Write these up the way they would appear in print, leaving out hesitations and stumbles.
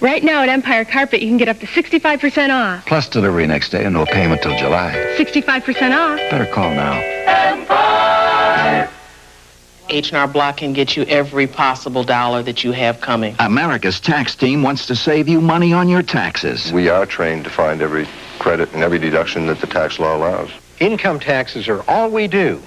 Right now at Empire Carpet, you can get up to 65% off. Plus delivery next day and no payment till July. 65% off. Better call now. Empire! H&R Block can get you every possible dollar that you have coming. America's tax team wants to save you money on your taxes. We are trained to find every credit and every deduction that the tax law allows. Income taxes are all we do.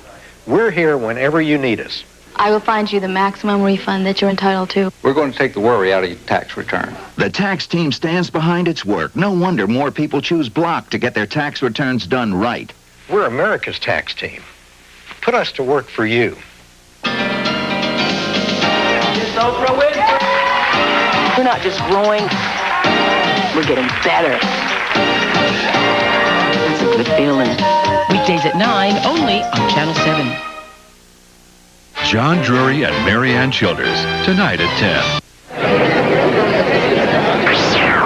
We're here whenever you need us. I will find you the maximum refund that you're entitled to. We're going to take the worry out of your tax return. The tax team stands behind its work. No wonder more people choose Block to get their tax returns done right. We're America's tax team. Put us to work for you. We're not just growing, we're getting better. It's a good feeling. Weekdays at 9, only on Channel 7. John Drury and Marianne Childers, tonight at 10.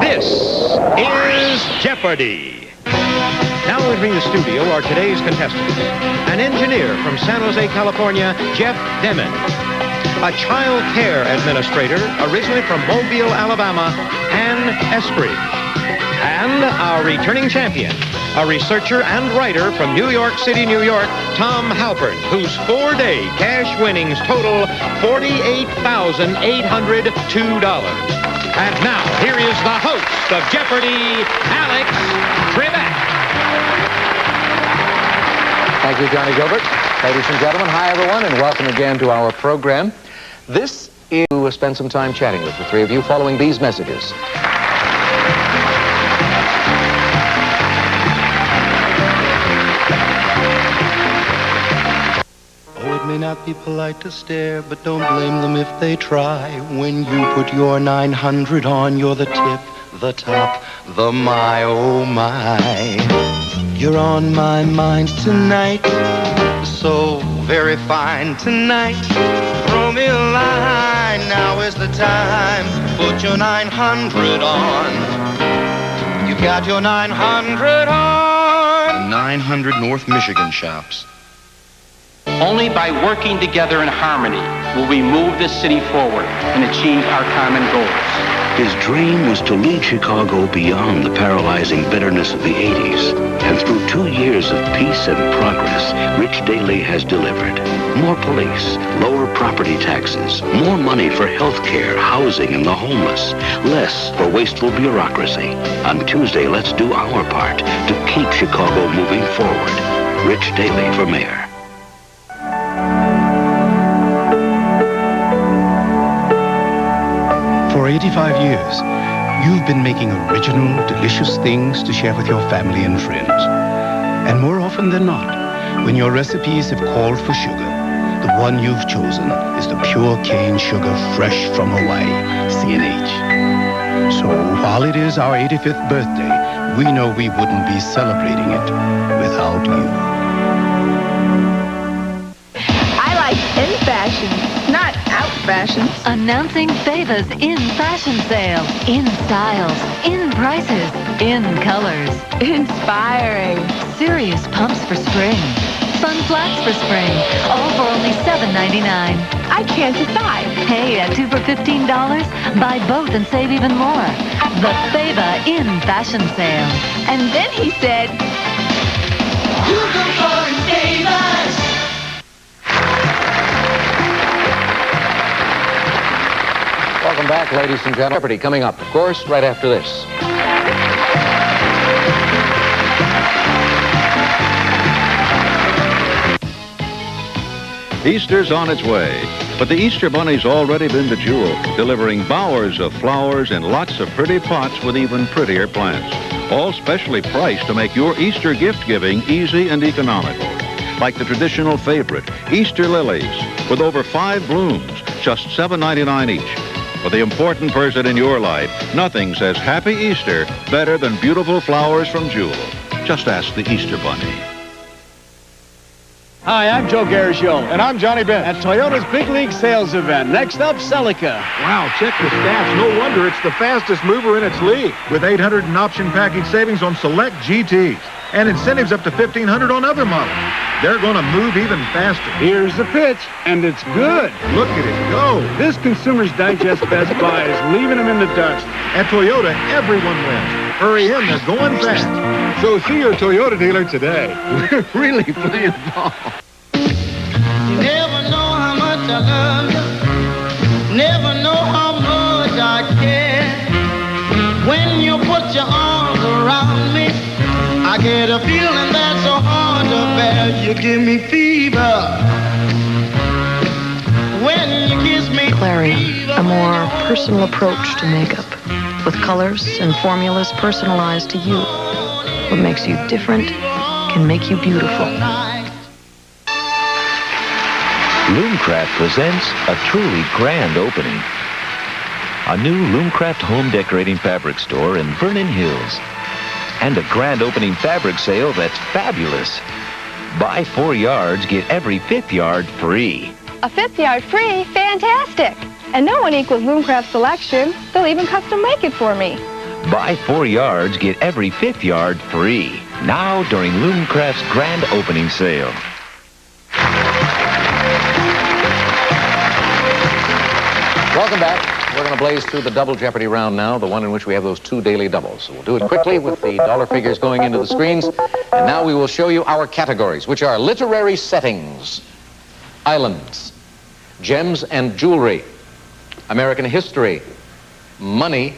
This is Jeopardy! Now entering the studio are today's contestants. An engineer from San Jose, California, Jeff Demon. A child care administrator, originally from Mobile, Alabama, Ann Eskridge. And our returning champion, a researcher and writer from New York City, New York, Tom Halpern, whose 4-day cash winnings total $48,802. And now, here is the host of Jeopardy, Alex Trebek. Thank you, Johnny Gilbert. Ladies and gentlemen, hi, everyone, and welcome again to our program. This is to spend some time chatting with the three of you following these messages. Oh, it may not be polite to stare, but don't blame them if they try. When you put your 900 on, you're the tip, the top, the my, oh my. You're on my mind tonight, so very fine tonight. Throw me a line, now is the time. Put your 900 on. You got your 900 on. 900 North Michigan shops. Only by working together in harmony will we move this city forward and achieve our common goals. His dream was to lead Chicago beyond the paralyzing bitterness of the 80s. And through 2 years of peace and progress, Rich Daley has delivered. More police, lower property taxes, more money for health care, housing, and the homeless, less for wasteful bureaucracy. On Tuesday, let's do our part to keep Chicago moving forward. Rich Daley for mayor. For 85 years, you've been making original, delicious things to share with your family and friends. And more often than not, when your recipes have called for sugar, the one you've chosen is the pure cane sugar fresh from Hawaii, C&H. So while it is our 85th birthday, we know we wouldn't be celebrating it without you. I like in fashion, not out fashions. Announcing Fava's in fashion sale. In styles, in prices, in colors. Inspiring. Serious pumps for spring. Fun flats for spring. All for only $7.99. I can't decide. Hey, at 2 for $15, buy both and save even more. The Fava in fashion sale. And then he said, you go for Favas. Welcome back, ladies and gentlemen. Jeopardy coming up, of course, right after this. Easter's on its way, but the Easter Bunny's already been to Jewel, delivering bowers of flowers and lots of pretty pots with even prettier plants, all specially priced to make your Easter gift-giving easy and economical. Like the traditional favorite, Easter lilies, with over 5 blooms, just $7.99 each. For the important person in your life, nothing says Happy Easter better than beautiful flowers from Jewel. Just ask the Easter Bunny. Hi, I'm Joe Garagio. And I'm Johnny Bench. At Toyota's Big League Sales Event. Next up, Celica. Wow, check the stats. No wonder it's the fastest mover in its league. With 800 in option package savings on select GTs. and incentives up to $1,500 on other models. They're going to move even faster. Here's the pitch, and it's good. Look at it go. This Consumer's Digest Best Buy is leaving them in the dust. At Toyota, everyone wins. Hurry in, they're going fast. So see your Toyota dealer today. We're really playing ball. Never know how much I love you. Never know how much I care. When you put your arms around me, I get a feeling that's so hard to bear. You give me fever. When you kiss me, Clarion, a more personal approach to makeup, with colors and formulas personalized to you. What makes you different can make you beautiful. Loomcraft presents a truly grand opening. A new Loomcraft home decorating fabric store in Vernon Hills. And a grand opening fabric sale that's fabulous. Buy 4 yards, get every 5th yard free. A 5th yard free? Fantastic! And no one equals Loomcraft's selection. They'll even custom make it for me. Buy 4 yards, get every 5th yard free. Now during Loomcraft's grand opening sale. Welcome back. We're going to blaze through the double Jeopardy round now, the one in which we have those 2 daily doubles. So we'll do it quickly with the dollar figures going into the screens. And now we will show you our categories, which are literary settings, islands, gems and jewelry, American history, money,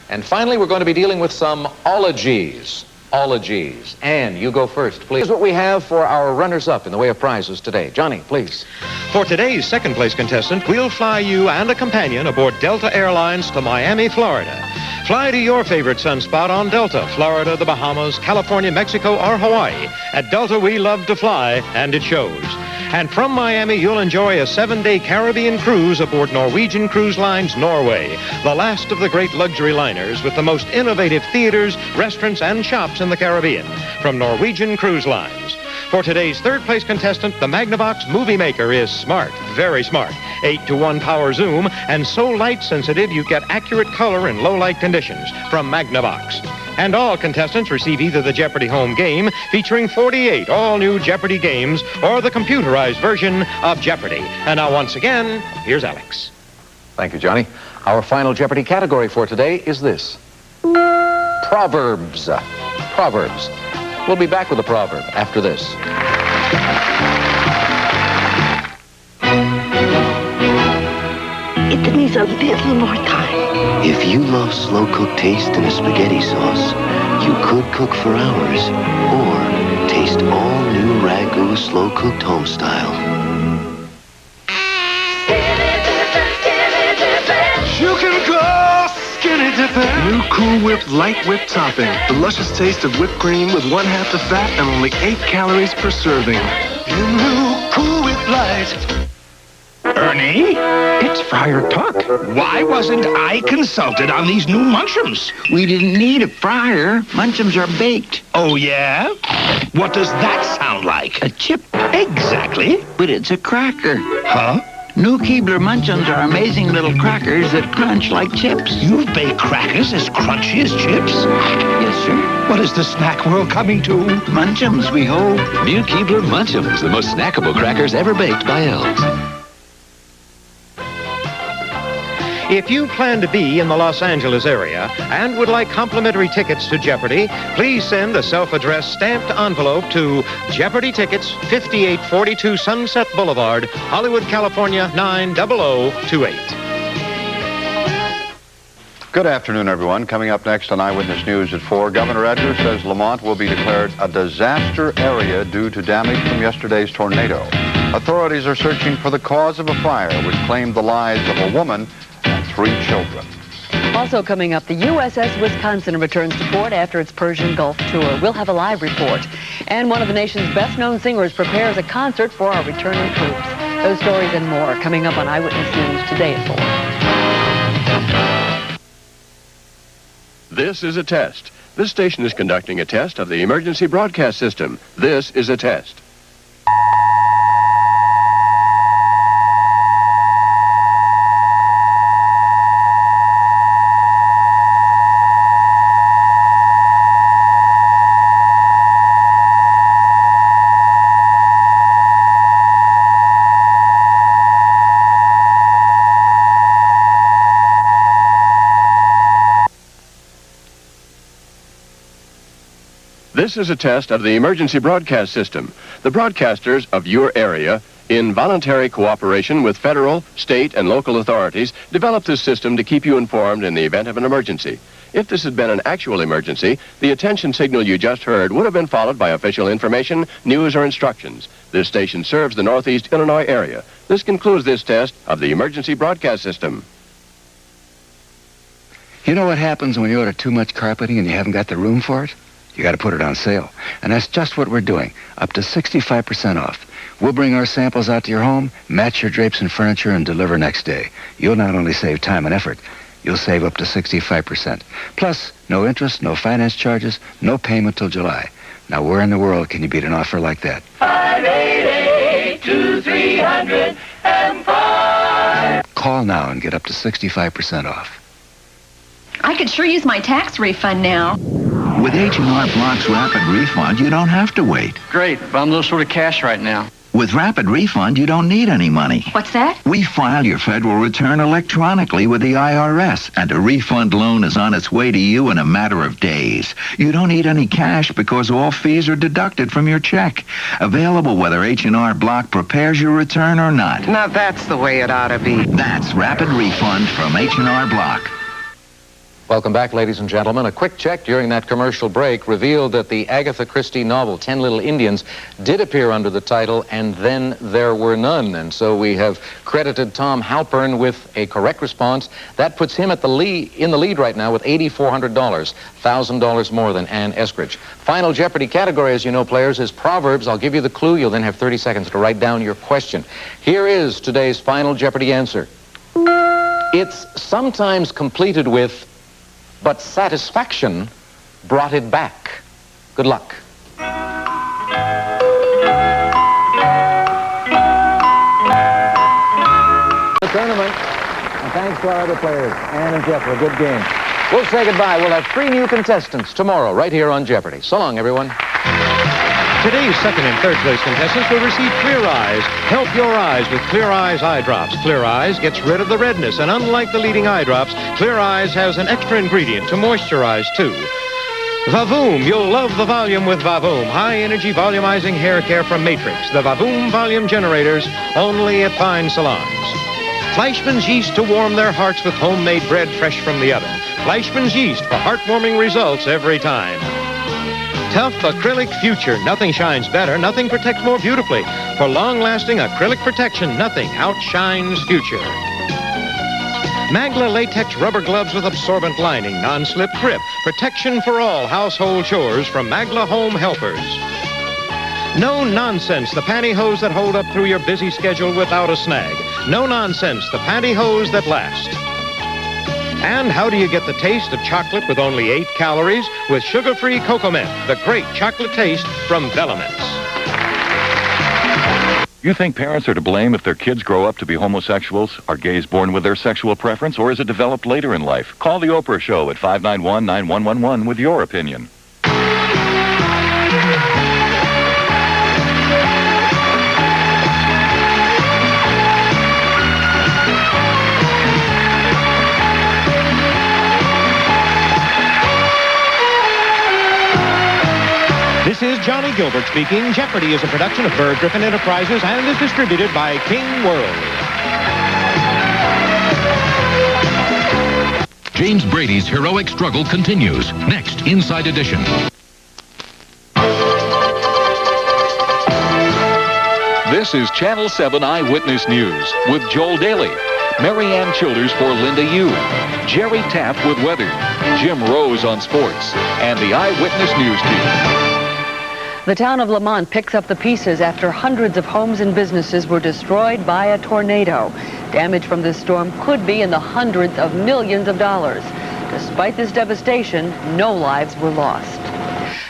and finally we're going to be dealing with some ologies. Ologies. Anne, you go first, please. Here's what we have for our runners-up in the way of prizes today. Johnny, please. For today's second place contestant, we'll fly you and a companion aboard Delta Airlines to Miami, Florida. Fly to your favorite sunspot on Delta, Florida, the Bahamas, California, Mexico, or Hawaii. At Delta, we love to fly, and it shows. And from Miami, you'll enjoy a 7-day Caribbean cruise aboard Norwegian Cruise Line's Norway, the last of the great luxury liners with the most innovative theaters, restaurants, and shops in the Caribbean. From Norwegian Cruise Lines. For today's third place contestant, the Magnavox Movie Maker is smart, very smart. 8-to-1 power zoom, and so light sensitive you get accurate color in low light conditions from Magnavox. And all contestants receive either the Jeopardy home game, featuring 48 all-new Jeopardy games, or the computerized version of Jeopardy. And now, once again, here's Alex. Thank you, Johnny. Our final Jeopardy category for today is this. Proverbs. Proverbs. We'll be back with a proverb after this. It needs a little more time. If you love slow-cooked taste in a spaghetti sauce, you could cook for hours, or taste all new Ragu slow-cooked home style. You can go skinny dipping. New Cool Whip Light Whip topping. The luscious taste of whipped cream with 1/2 the fat and only 8 calories per serving. New Cool Whip Light. Ernie, it's Friar Tuck. Why wasn't I consulted on these new Munchums? We didn't need a fryer. Munchums are baked. Oh, yeah? What does that sound like? A chip. Exactly. But it's a cracker. Huh? New Keebler Munchums are amazing little crackers that crunch like chips. You've baked crackers as crunchy as chips? Yes, sir. What is the snack world coming to? Munchums, we hope. New Keebler Munchums, the most snackable crackers ever baked by elves. If you plan to be in the Los Angeles area and would like complimentary tickets to Jeopardy, please send a self-addressed stamped envelope to Jeopardy Tickets, 5842 Sunset Boulevard, Hollywood, California, 90028. Good afternoon, everyone. Coming up next on Eyewitness News at 4, Governor Edgar says Lamont will be declared a disaster area due to damage from yesterday's tornado. Authorities are searching for the cause of a fire which claimed the lives of a woman and 3 children. Also coming up, the USS Wisconsin returns to port after its Persian Gulf tour. We'll have a live report. And one of the nation's best-known singers prepares a concert for our returning troops. Those stories and more coming up on Eyewitness News today at 4. This is a test. This station is conducting a test of the emergency broadcast system. This is a test. This is a test of the emergency broadcast system. The broadcasters of your area, in voluntary cooperation with federal, state, and local authorities, developed this system to keep you informed in the event of an emergency. If this had been an actual emergency, the attention signal you just heard would have been followed by official information, news, or instructions. This station serves the Northeast Illinois area. This concludes this test of the emergency broadcast system. You know what happens when you order too much carpeting and you haven't got the room for it? You got to put it on sale. And that's just what we're doing, up to 65% off. We'll bring our samples out to your home, match your drapes and furniture, and deliver next day. You'll not only save time and effort, you'll save up to 65%. Plus, no interest, no finance charges, no payment till July. Now, where in the world can you beat an offer like that? 588-2300-5. Call now and get up to 65% off. I could sure use my tax refund now. With H&R Block's Rapid Refund, you don't have to wait. Great, but I'm no sort of cash right now. With Rapid Refund, you don't need any money. What's that? We file your federal return electronically with the IRS, and a refund loan is on its way to you in a matter of days. You don't need any cash because all fees are deducted from your check. Available whether H&R Block prepares your return or not. Now that's the way it ought to be. That's Rapid Refund from H&R Block. Welcome back, ladies and gentlemen. A quick check during that commercial break revealed that the Agatha Christie novel, 10 Little Indians, did appear under the title, And Then There Were None. And so we have credited Tom Halpern with a correct response. That puts him at in the lead right now with $8,400, $1,000 more than Ann Eskridge. Final Jeopardy category, as you know, players, is Proverbs. I'll give you the clue. You'll then have 30 seconds to write down your question. Here is today's Final Jeopardy answer. It's sometimes completed with, but satisfaction brought it back. Good luck. The tournament, and thanks to our other players, Ann and Jeff, for a good game. We'll say goodbye. We'll have 3 new contestants tomorrow, right here on Jeopardy. So long, everyone. Today's second and third place contestants will receive Clear Eyes. Help your eyes with Clear Eyes eye drops. Clear Eyes gets rid of the redness, and unlike the leading eye drops, Clear Eyes has an extra ingredient to moisturize, too. Vavoom. You'll love the volume with Vavoom. High-energy volumizing hair care from Matrix. The Vavoom volume generators, only at fine salons. Fleischmann's yeast to warm their hearts with homemade bread fresh from the oven. Fleischmann's yeast for heartwarming results every time. Tough acrylic future. Nothing shines better. Nothing protects more beautifully. For long-lasting acrylic protection, nothing outshines future. Magla latex rubber gloves with absorbent lining, non-slip grip. Protection for all household chores from Magla Home Helpers. No nonsense. The pantyhose that hold up through your busy schedule without a snag. No nonsense. The pantyhose that last. And how do you get the taste of chocolate with only 8 calories? With sugar-free Cocoa Mint, the great chocolate taste from Bellamint's. You think parents are to blame if their kids grow up to be homosexuals? Are gays born with their sexual preference, or is it developed later in life? Call The Oprah Show at 591-9111 with your opinion. This is Johnny Gilbert speaking. Jeopardy is a production of Bird Griffin Enterprises and is distributed by King World. James Brady's heroic struggle continues. Next, Inside Edition. This is Channel 7 Eyewitness News with Joel Daly, Mary Ann Childers for Linda Yu, Jerry Taft with weather, Jim Rose on sports, and the Eyewitness News team. The town of Lamont picks up the pieces after hundreds of homes and businesses were destroyed by a tornado. Damage from this storm could be in the hundreds of millions of dollars. Despite this devastation, no lives were lost.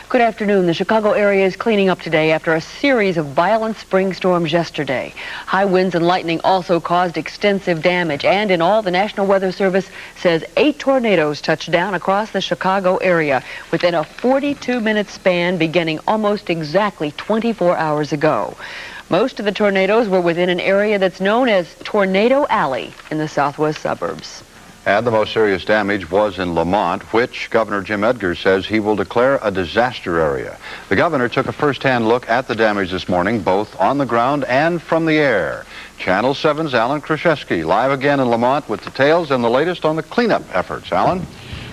Good afternoon. The Chicago area is cleaning up today after a series of violent spring storms yesterday. High winds and lightning also caused extensive damage, and in all, the National Weather Service says 8 tornadoes touched down across the Chicago area within a 42-minute span beginning almost exactly 24 hours ago. Most of the tornadoes were within an area that's known as Tornado Alley in the southwest suburbs. And the most serious damage was in Lamont, which Governor Jim Edgar says he will declare a disaster area. The governor took a first-hand look at the damage this morning, both on the ground and from the air. Channel 7's Alan Kraszewski live again in Lamont with details and the latest on the cleanup efforts. Alan?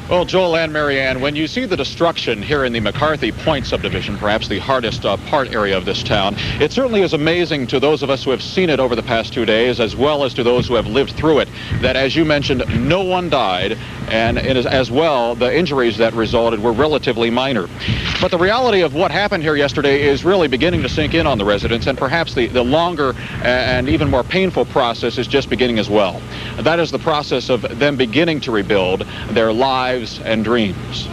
Well, Joel and Marianne, when you see the destruction here in the McCarthy Point subdivision, perhaps the hardest part area of this town, it certainly is amazing to those of us who have seen it over the past 2 days, as well as to those who have lived through it, that, as you mentioned, no one died, and as well, the injuries that resulted were relatively minor. But the reality of what happened here yesterday is really beginning to sink in on the residents, and perhaps the longer and even more painful process is just beginning as well. That is the process of them beginning to rebuild their lives and dreams.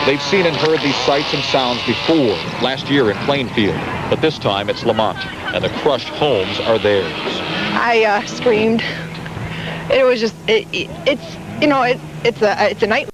They've seen and heard these sights and sounds before, last year in Plainfield, but this time it's Lamont, and the crushed homes are theirs. I screamed. It was just, it's a nightmare.